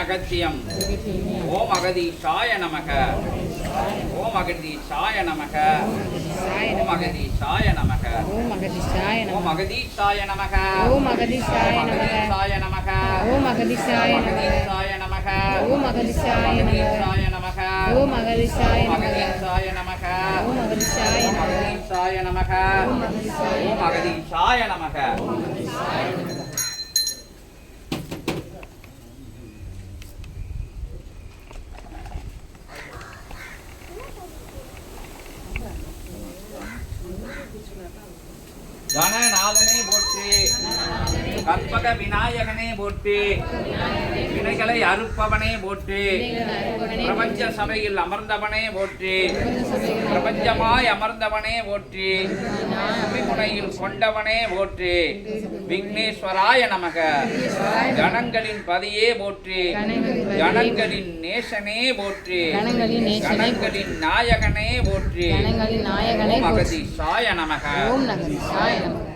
அகத்தியம். ஓம் அகதீஷாய நமக. ஓம் அகதீஷாய நமக. ஓம் அகதீஷாய நமக. ஓம் அகதீஷாய நமக. ஓம் அகதீஷாய நமக. ஓம் அகதீஷாய நமக. ஓம் அகதீஷாய நமக. ஓம் அகதீஷாய நமக. ஓம் அகதீஷாய நமக. ஓம் அகதீஷாய நமக. ஓம் அகதீஷாய ஓம் அகதீஷாய நமக. நமக. ஓம் அகதீஷாய நமக. கணநாதனே போற்றி. கற்பக விநாயகனே போற்றி. வினைகளை அறுப்பவனே போற்றி. பிரபஞ்ச சபையில் அமர்ந்தவனே போற்றி. பிரபஞ்சமாய் அமர்ந்தவனே போற்றி. விமுனையில் கொண்டவனே போற்றி. விக்னேஸ்வராய நமக. கணங்களின் பதியே போற்றி. கணங்களின் நேசனே போற்றி. கணங்களின் நாயகனே போற்றி. ஓம் அகதீஷாய நமக. ஓம் அகதீஷாய நமக.